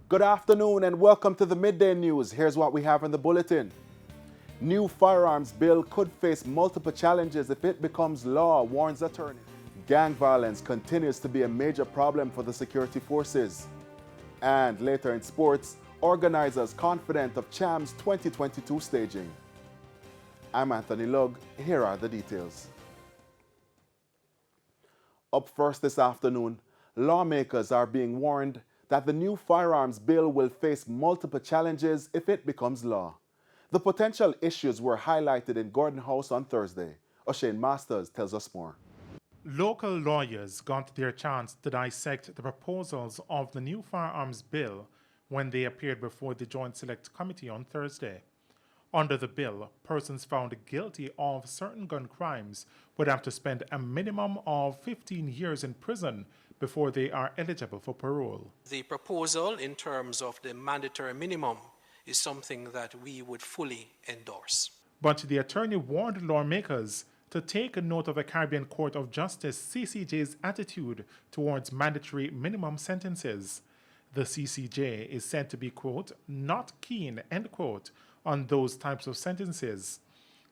Good afternoon and welcome to the Midday News. Here's what we have in the bulletin. New firearms bill could face multiple challenges if it becomes law, warns attorney. Gang violence continues to be a major problem for the security forces. And later in sports, organizers confident of Chang's 2022 staging. I'm Anthony Lugg. Here are the details. Up first this afternoon, lawmakers are being warned that the new firearms bill will face multiple challenges if it becomes law. The potential issues were highlighted in Gordon House on Thursday. O'Shane Masters tells us more. Local lawyers got their chance to dissect the proposals of the new firearms bill when they appeared before the Joint Select Committee on Thursday. Under the bill, persons found guilty of certain gun crimes would have to spend a minimum of 15 years in prison before they are eligible for parole. The proposal in terms of the mandatory minimum is something that we would fully endorse. But the attorney warned lawmakers to take a note of the Caribbean Court of Justice CCJ's attitude towards mandatory minimum sentences. The CCJ is said to be, quote, not keen, end quote, on those types of sentences.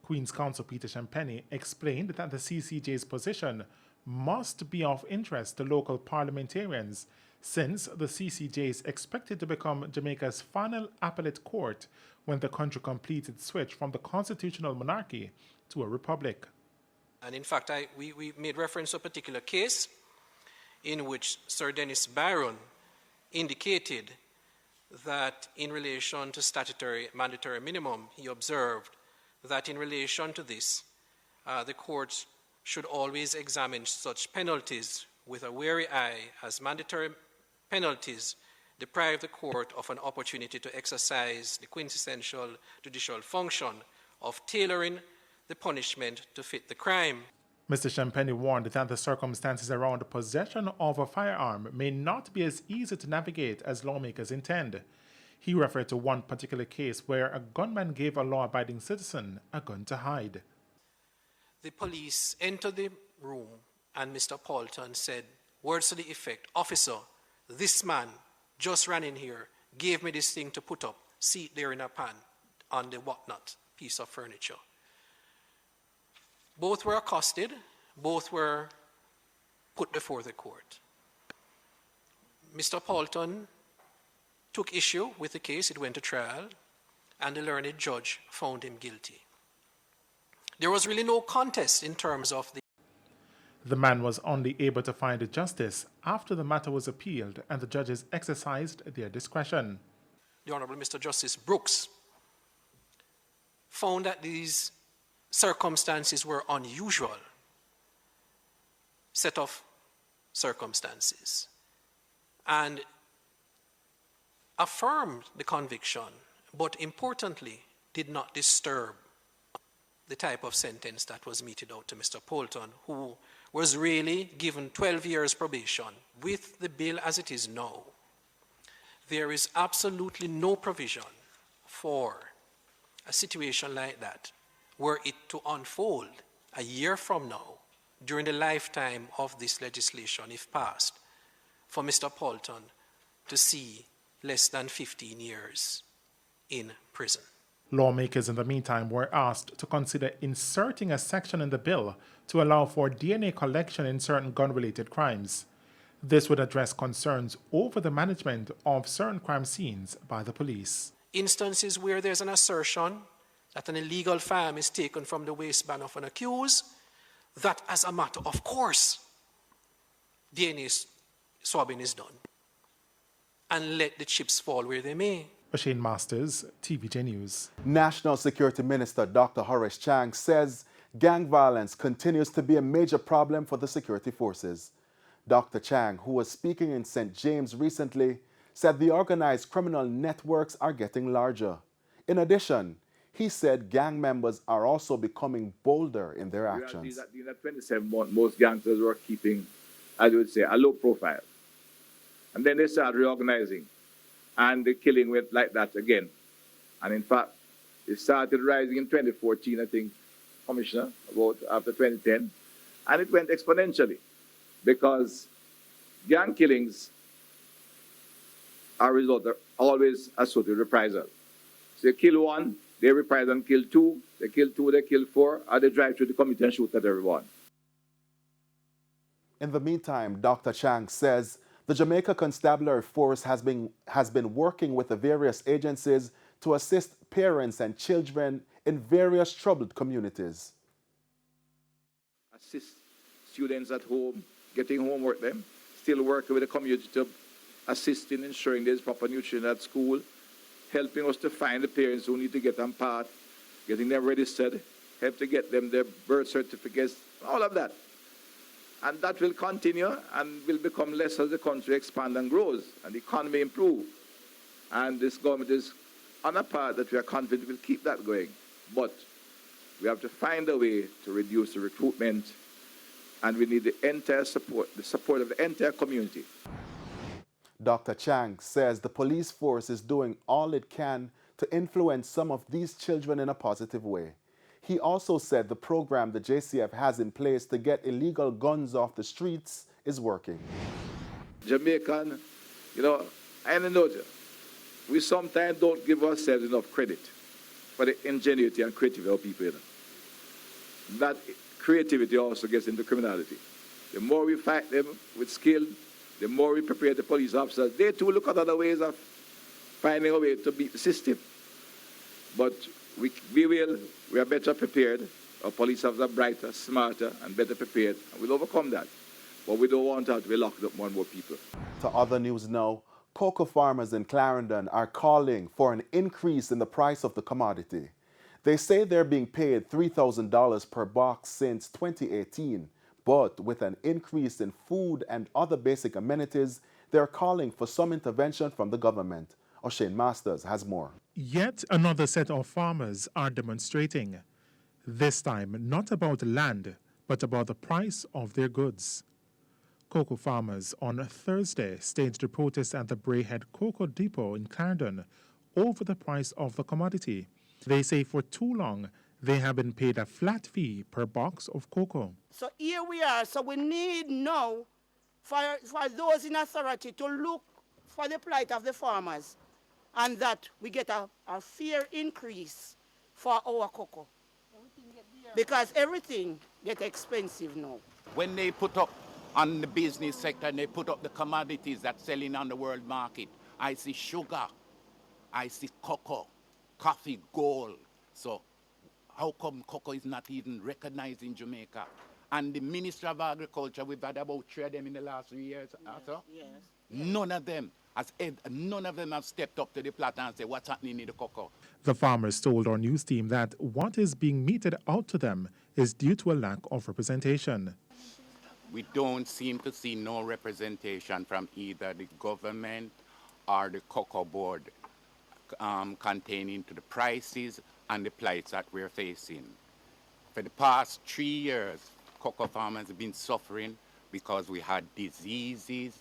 Queen's Counsel Peter Champagne explained that the CCJ's position must be of interest to local parliamentarians, since the CCJ is expected to become Jamaica's final appellate court when the country completes its switch from the constitutional monarchy to a republic. And in fact, we made reference to a particular case in which Sir Dennis Byron indicated that in relation to statutory mandatory minimum, he observed that in relation to this, the courts should always examine such penalties with a wary eye, as mandatory penalties deprive the court of an opportunity to exercise the quintessential judicial function of tailoring the punishment to fit the crime. Mr. Champagne warned that the circumstances around the possession of a firearm may not be as easy to navigate as lawmakers intend. He referred to one particular case where a gunman gave a law-abiding citizen a gun to hide. The police entered the room and Mr. Paulton said, words to the effect, "Officer, this man just ran in here, gave me this thing to put up, see it there in a pan on the whatnot, piece of furniture." Both were accosted, both were put before the court. Mr. Paulton took issue with the case, it went to trial, and the learned judge found him guilty. There was really no contest in terms of The man was only able to find justice after the matter was appealed and the judges exercised their discretion. The Honorable Mr. Justice Brooks found that these circumstances were unusual set of circumstances and affirmed the conviction, but importantly did not disturb the type of sentence that was meted out to Mr. Paulton, who was really given 12 years probation. With the bill as it is now, there is absolutely no provision for a situation like that were it to unfold a year from now, during the lifetime of this legislation, if passed, for Mr. Paulton to see less than 15 years in prison. Lawmakers in the meantime were asked to consider inserting a section in the bill to allow for DNA collection in certain gun-related crimes. This would address concerns over the management of certain crime scenes by the police. Instances where there's an assertion that an illegal firearm is taken from the waistband of an accused, that as a matter of course, DNA swabbing is done. And let the chips fall where they may. O'Shane Masters, TVJ News. National Security Minister Dr. Harish Chang says gang violence continues to be a major problem for the security forces. Dr. Chang, who was speaking in St. James recently, said the organized criminal networks are getting larger. In addition, he said gang members are also becoming bolder in their actions. In that 27 months, most gangsters were keeping, as you would say, a low profile. And then they started reorganizing. And the killing went like that again. And in fact, it started rising in 2014, I think, Commissioner, about after 2010. And it went exponentially because gang killings our results are always associated with reprisal. So they kill one, they reprise and kill two, they kill two, they kill four, or they drive through the community and shoot at everyone. In the meantime, Dr. Chang says the Jamaica Constabulary Force has been working with the various agencies to assist parents and children in various troubled communities. Assist students at home, getting homework them, still working with the community to assist in ensuring there's proper nutrition at school, helping us to find the parents who need to get on path, getting them registered, help to get them their birth certificates, all of that. And that will continue and will become less as the country expands and grows and the economy improves. And this government is on a path that we are confident will keep that going. But we have to find a way to reduce the recruitment, and we need the support of the entire community. Dr. Chang says the police force is doing all it can to influence some of these children in a positive way. He also said the program the JCF has in place to get illegal guns off the streets is working. Jamaican, I know we sometimes don't give ourselves enough credit for the ingenuity and creativity of people. That creativity also gets into criminality. The more we fight them with skill, the more we prepare the police officers. They too look at other ways of finding a way to beat the system. But we are better prepared. Our police officers are brighter, smarter, and better prepared, and we'll overcome that. But we don't want to be locked up more and more people. To other news now, cocoa farmers in Clarendon are calling for an increase in the price of the commodity. They say they're being paid $3,000 per box since 2018, but with an increase in food and other basic amenities, they're calling for some intervention from the government. O'Shane Masters has more. Yet another set of farmers are demonstrating, this time not about land, but about the price of their goods. Cocoa farmers on Thursday staged a protest at the Brayhead Cocoa Depot in Clarendon over the price of the commodity. They say for too long they have been paid a flat fee per box of cocoa. So here we are, so we need now for those in authority to look for the plight of the farmers, and that we get a fair increase for our cocoa. Because everything gets expensive now. When they put up on the business sector and they put up the commodities that's selling on the world market, I see sugar, I see cocoa, coffee, gold. So how come cocoa is not even recognized in Jamaica? And the Minister of Agriculture, we've had about 3 of them in the last 3 years. Yes. None of them have stepped up to the plate and said what's happening in the cocoa. The farmers told our news team that what is being meted out to them is due to a lack of representation. We don't seem to see no representation from either the government or the cocoa board containing to the prices and the plights that we're facing. For the past 3 years, cocoa farmers have been suffering because we had diseases,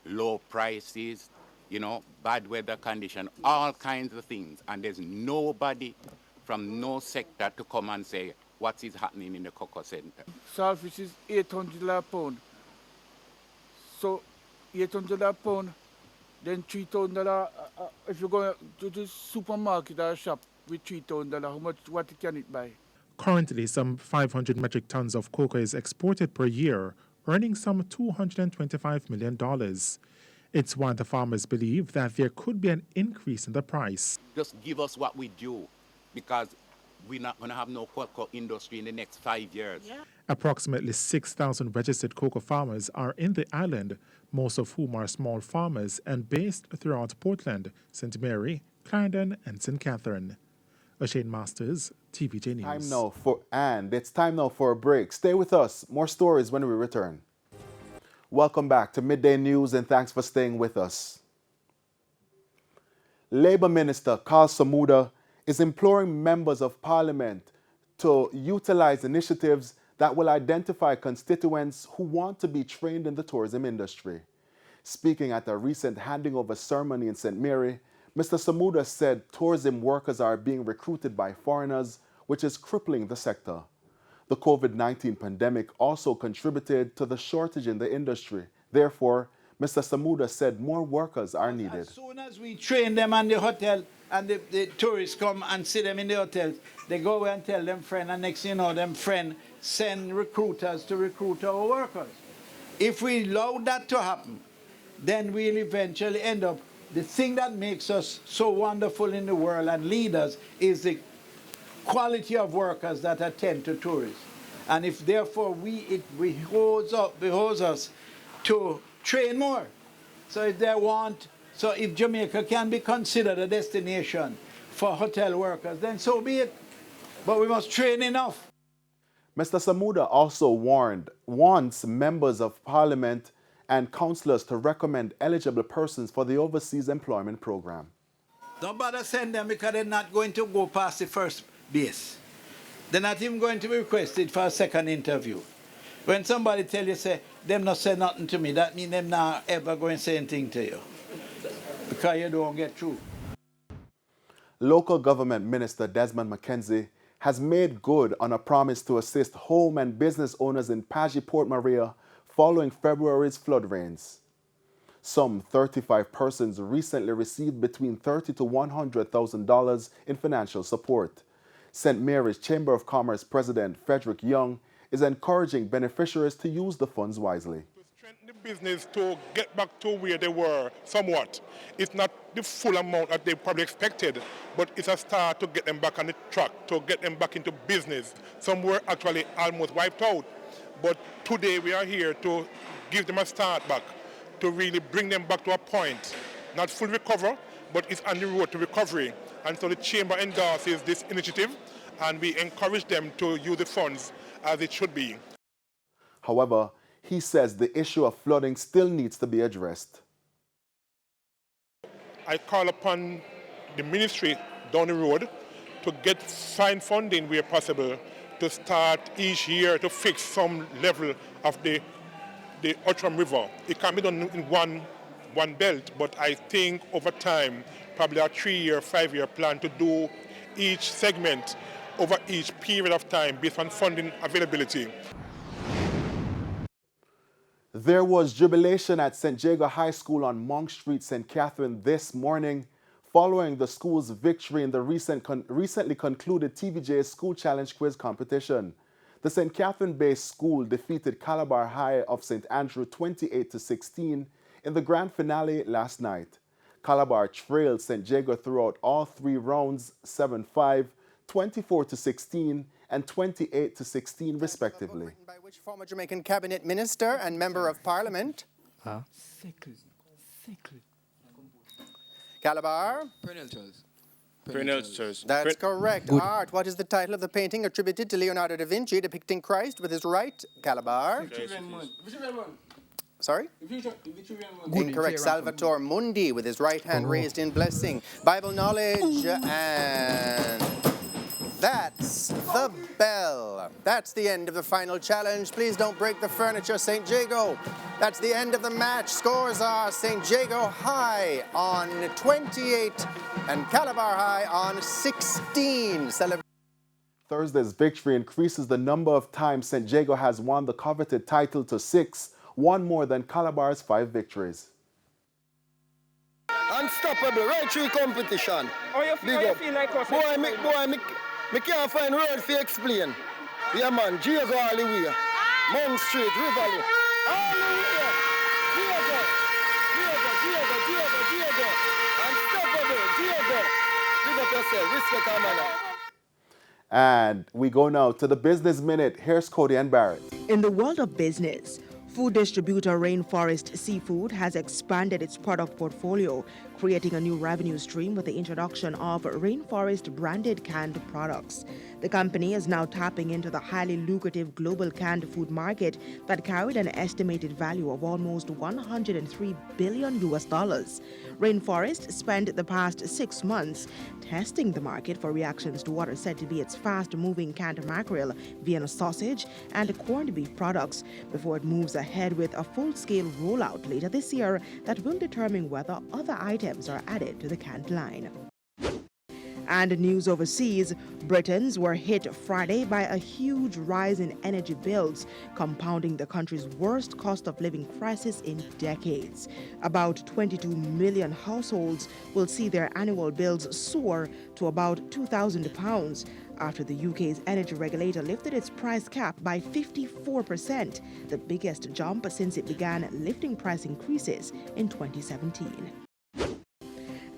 low prices, bad weather condition, all kinds of things. And there's nobody from no sector to come and say what is happening in the cocoa center. Saltfish is $800 a pound. So $800 a pound, then $3,000. If you go to the supermarket or shop with $3,000, what can it buy? Currently, some 500 metric tons of cocoa is exported per year, earning some $225 million. It's why the farmers believe that there could be an increase in the price. Just give us what we do, because we're not going to have no cocoa industry in the next 5 years. Yeah. Approximately 6,000 registered cocoa farmers are in the island, most of whom are small farmers and based throughout Portland, St. Mary, Clarendon, and St. Catherine. O'Shane Masters, TVJ News. It's time now for a break. Stay with us. More stories when we return. Welcome back to Midday News, and thanks for staying with us. Labour Minister Carl Samuda is imploring members of Parliament to utilize initiatives that will identify constituents who want to be trained in the tourism industry. Speaking at a recent handing over ceremony in St. Mary, Mr. Samuda said tourism workers are being recruited by foreigners, which is crippling the sector. The COVID-19 pandemic also contributed to the shortage in the industry. Therefore, Mr. Samuda said more workers are needed. As soon as we train them on the hotel and the tourists come and see them in the hotels, they go away and tell them friend, and next thing you know, them friend send recruiters to recruit our workers. If we allow that to happen, then we'll eventually end up, the thing that makes us so wonderful in the world and leaders is the quality of workers that attend to tourists. And if therefore it behoves us to train more. So if Jamaica can be considered a destination for hotel workers, then so be it. But we must train enough. Mr. Samuda also wants members of parliament and councillors to recommend eligible persons for the Overseas Employment Program. Don't bother send them because they're not going to go past the first base. They're not even going to be requested for a second interview. When somebody tell you, say, them not say nothing to me, that means them not ever going to say anything to you. Because you don't get through. Local Government Minister Desmond McKenzie has made good on a promise to assist home and business owners in Pagy, Port Maria following February's flood rains. Some 35 persons recently received between $30,000 to $100,000 in financial support. St. Mary's Chamber of Commerce President Frederick Young is encouraging beneficiaries to use the funds wisely. To strengthen the business to get back to where they were somewhat. It's not the full amount that they probably expected, but it's a start to get them back on the track, to get them back into business. Some were actually almost wiped out. But today we are here to give them a start back, to really bring them back to a point, not full recover, but it's on the road to recovery. And so the Chamber endorses this initiative, and we encourage them to use the funds as it should be. However, he says the issue of flooding still needs to be addressed. I call upon the ministry down the road to get find funding where possible to start each year to fix some level of the Outram River. It can be done in one belt, but I think over time, probably a 3-year, 5-year plan to do each segment over each period of time based on funding availability. There was jubilation at St. Jago High School on Monk Street, St. Catherine this morning following the school's victory in the recently concluded TVJ School Challenge Quiz competition. The St. Catherine-based school defeated Calabar High of St. Andrew 28-16 in the grand finale last night. Calabar trailed St. Jago throughout all 3 rounds, 7-5, 24-16, and 28-16 respectively. Written by which former Jamaican cabinet minister and member of parliament? Calabar? Prenelters. That's correct. Good. Art. What is the title of the painting attributed to Leonardo da Vinci depicting Christ with his right? Calabar. Sorry? Incorrect. Salvator Mundi with his right hand raised in blessing. Bible knowledge, and that's the bell. That's the end of the final challenge. Please don't break the furniture, St. Jago. That's the end of the match. Scores are St. Jago High on 28 and Calabar High on 16. Thursday's victory increases the number of times St. Jago has won the coveted title to 6, one more than Calabar's 5 victories. Unstoppable, right through competition. How you feel like us? Me can't find words to explain. Yeah man, Jago all the way. Monk Street, Rivoli. All the way. Jago. Unstoppable, Jago. Big up yourself, respect our manner. And we go now to the Business Minute. Here's Cody and Barrett. In the world of business, food distributor Rainforest Seafood has expanded its product portfolio, creating a new revenue stream with the introduction of Rainforest branded canned products. The company is now tapping into the highly lucrative global canned food market that carried an estimated value of almost $103 billion. Rainforest spent the past 6 months testing the market for reactions to what are said to be its fast-moving canned mackerel, Vienna sausage, and corned beef products before it moves ahead with a full-scale rollout later this year that will determine whether other items are added to the canned line. And news overseas, Britons were hit Friday by a huge rise in energy bills, compounding the country's worst cost of living crisis in decades. About 22 million households will see their annual bills soar to about £2,000 after the UK's energy regulator lifted its price cap by 54%, the biggest jump since it began lifting price increases in 2017.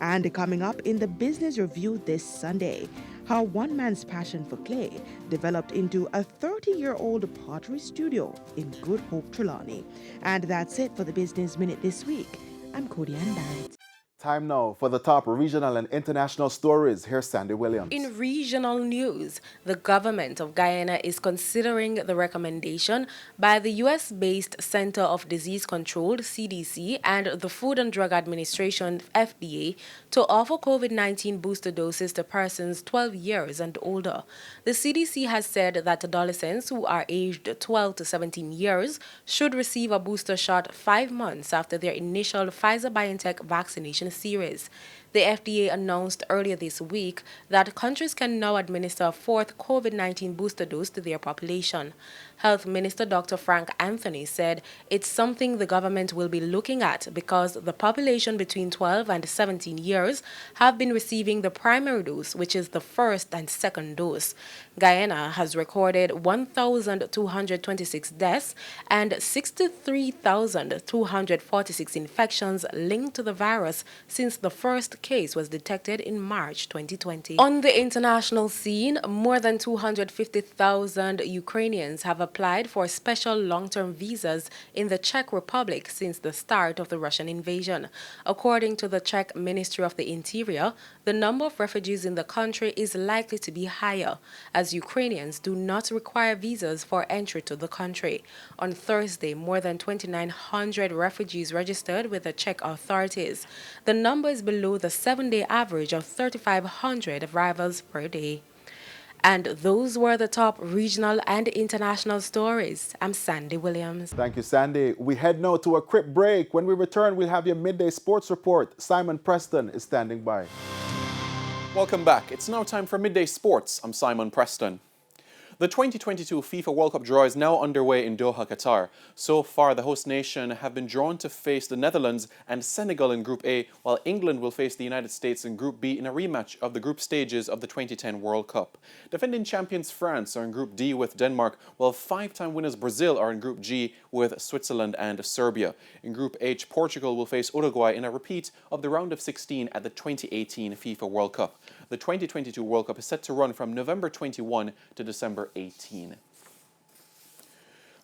And coming up in the Business Review this Sunday, how one man's passion for clay developed into a 30-year-old pottery studio in Good Hope, Trelawney. And that's it for the Business Minute this week. I'm Cody Ann Barrett. Time now for the top regional and international stories. Here's Sandy Williams. In regional news, the government of Guyana is considering the recommendation by the U.S.-based Center of Disease Control, CDC, and the Food and Drug Administration, FDA, to offer COVID-19 booster doses to persons 12 years and older. The CDC has said that adolescents who are aged 12 to 17 years should receive a booster shot 5 months after their initial Pfizer-BioNTech vaccination series. The FDA announced earlier this week that countries can now administer a fourth COVID-19 booster dose to their population. Health Minister Dr. Frank Anthony said it's something the government will be looking at because the population between 12 and 17 years have been receiving the primary dose, which is the first and second dose. Guyana has recorded 1,226 deaths and 63,246 infections linked to the virus since the first case was detected in March 2020. On the international scene, more than 250,000 Ukrainians have applied for special long-term visas in the Czech Republic since the start of the Russian invasion. According to the Czech Ministry of the Interior, the number of refugees in the country is likely to be higher, as Ukrainians do not require visas for entry to the country. On Thursday, more than 2,900 refugees registered with the Czech authorities. The number is below the 7-day average of 3,500 arrivals per day. And those were the top regional and international stories. I'm Sandy Williams. Thank you, Sandy. We head now to a quick break. When we return, we'll have your Midday Sports Report. Simon Preston is standing by. Welcome back. It's now time for Midday Sports. I'm Simon Preston. The 2022 FIFA World Cup draw is now underway in Doha, Qatar. So far, the host nation have been drawn to face the Netherlands and Senegal in Group A, while England will face the United States in Group B in a rematch of the group stages of the 2010 World Cup. Defending champions France are in Group D with Denmark, while five-time winners Brazil are in Group G with Switzerland and Serbia. In Group H, Portugal will face Uruguay in a repeat of the round of 16 at the 2018 FIFA World Cup. The 2022 World Cup is set to run from November 21 to December 18.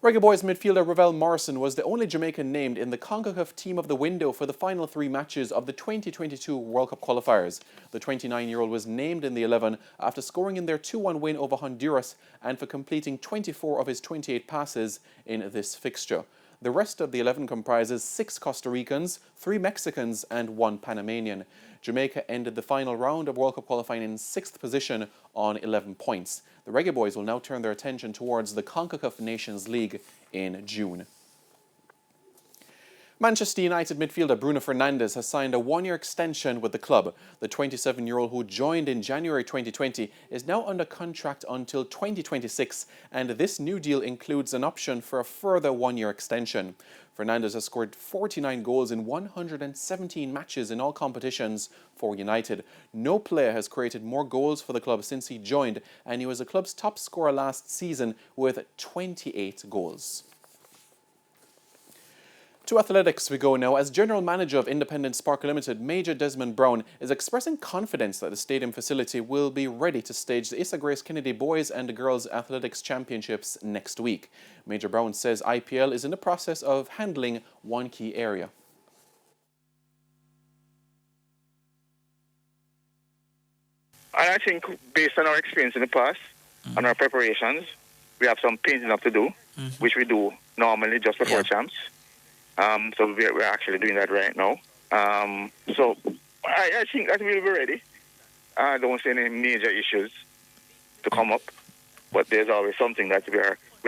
Reggae Boys midfielder Ravel Morrison was the only Jamaican named in the CONCACAF Team of the Window for the final 3 matches of the 2022 World Cup qualifiers. The 29-year-old was named in the 11 after scoring in their 2-1 win over Honduras and for completing 24 of his 28 passes in this fixture. The rest of the 11 comprises 6 Costa Ricans, 3 Mexicans and 1 Panamanian. Jamaica ended the final round of World Cup qualifying in 6th position on 11 points. The Reggae Boys will now turn their attention towards the CONCACAF Nations League in June. Manchester United midfielder Bruno Fernandes has signed a 1-year extension with the club. The 27-year-old who joined in January 2020 is now under contract until 2026, and this new deal includes an option for a further 1-year extension. Fernandes has scored 49 goals in 117 matches in all competitions for United. No player has created more goals for the club since he joined, and he was the club's top scorer last season with 28 goals. To athletics we go now, as General Manager of Independent Sparkle Limited, Major Desmond Brown is expressing confidence that the stadium facility will be ready to stage the Issa Grace Kennedy Boys and Girls Athletics Championships next week. Major Brown says IPL is in the process of handling one key area. I think based on our experience in the past, and our preparations, we have some painting up to do, which we do normally just before champs. So we're actually doing that right now. So I think that we'll be ready. I don't see any major issues to come up, but there's always something that we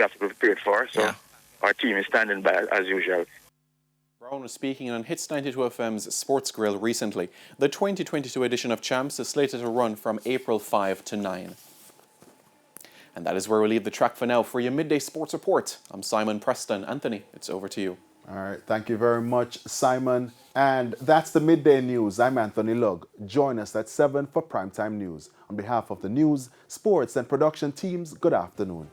have to be prepared for. So our team is standing by as usual. Brown was speaking on Hits 92 FM's Sports Grill recently. The 2022 edition of Champs is slated to run from April 5 to 9. And that is where we'll leave the track for now. For your Midday Sports Report, I'm Simon Preston. Anthony, it's over to you. All right, thank you very much, Simon. And that's the Midday News. I'm Anthony Lugg. Join us at 7 for Primetime News. On behalf of the news, sports, and production teams, good afternoon.